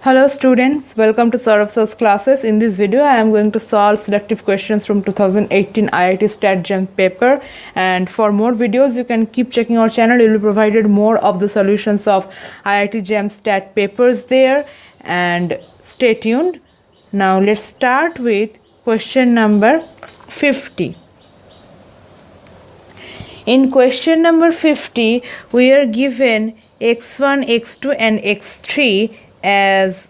Hello students, welcome to Source classes. In this video I am going to solve selective questions from 2018 IIT Stat Gem paper, and for more videos you can keep checking our channel. You will be provided more of the solutions of IIT Gem Stat papers there, and stay tuned. Now let's start with question number 50. In question number 50 we are given x1, x2 and x3 as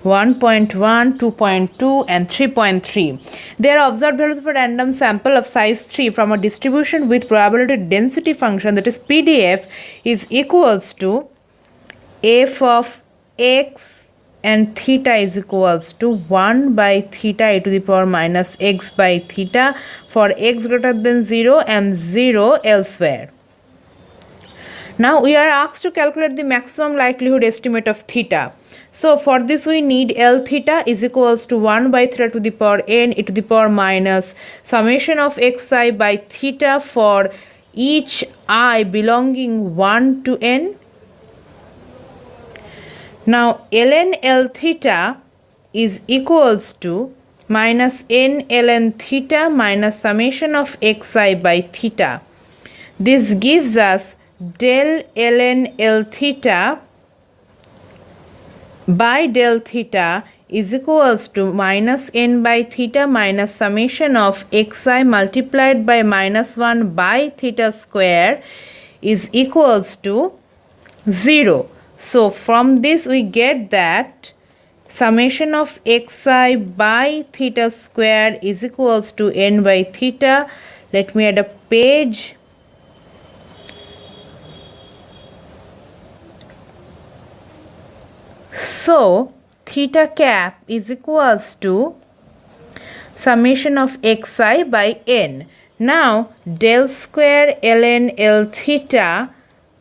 1.1, 2.2 and 3.3. They are observed values of a random sample of size 3 from a distribution with probability density function, that is PDF, is equals to f of x and theta is equals to 1 by theta e to the power minus x by theta for x greater than 0 and 0 elsewhere. Now we are asked to calculate the maximum likelihood estimate of theta. So for this we need L theta is equals to 1 by theta to the power n e to the power minus summation of xi by theta for each I belonging 1 to n. Now ln L theta is equals to minus n ln theta minus summation of xi by theta. This gives us del ln L theta by del theta is equals to minus n by theta minus summation of xi multiplied by minus 1 by theta square is equals to 0. So from this we get that summation of xi by theta square is equals to n by theta. Let me add a page. So theta cap is equals to summation of xi by n. Now del square ln L theta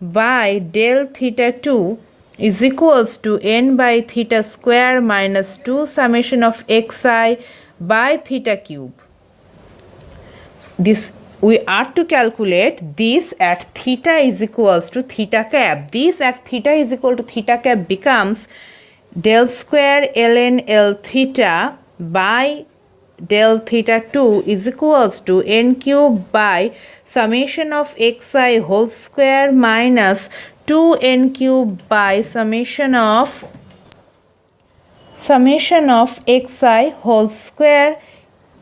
by del theta 2 is equals to n by theta square minus 2 summation of xi by theta cube. This we are to calculate this at theta is equals to theta cap. This at theta is equal to theta cap becomes del square ln L theta by del theta 2 is equals to n cube by summation of xi whole square minus 2n cube by summation of xi whole square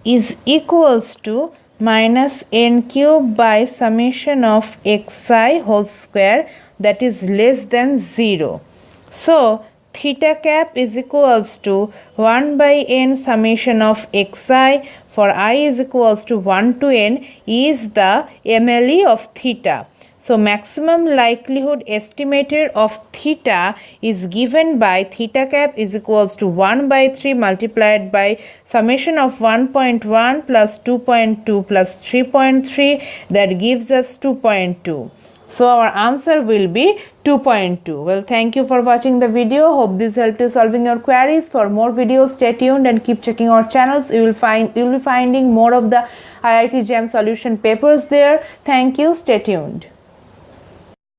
is equals to minus n cube by summation of xi whole square, that is less than 0. So theta cap is equals to 1 by n summation of xi for I is equals to 1 to n is the MLE of theta. So maximum likelihood estimated of theta is given by theta cap is equals to 1 by 3 multiplied by summation of 1.1 plus 2.2 plus 3.3, that gives us 2.2. So our answer will be 2.2. Well, thank you for watching the video. Hope this helped you solving your queries. For more videos, stay tuned and keep checking our channels. You will be finding more of the IIT Gem solution papers there. Thank you. Stay tuned.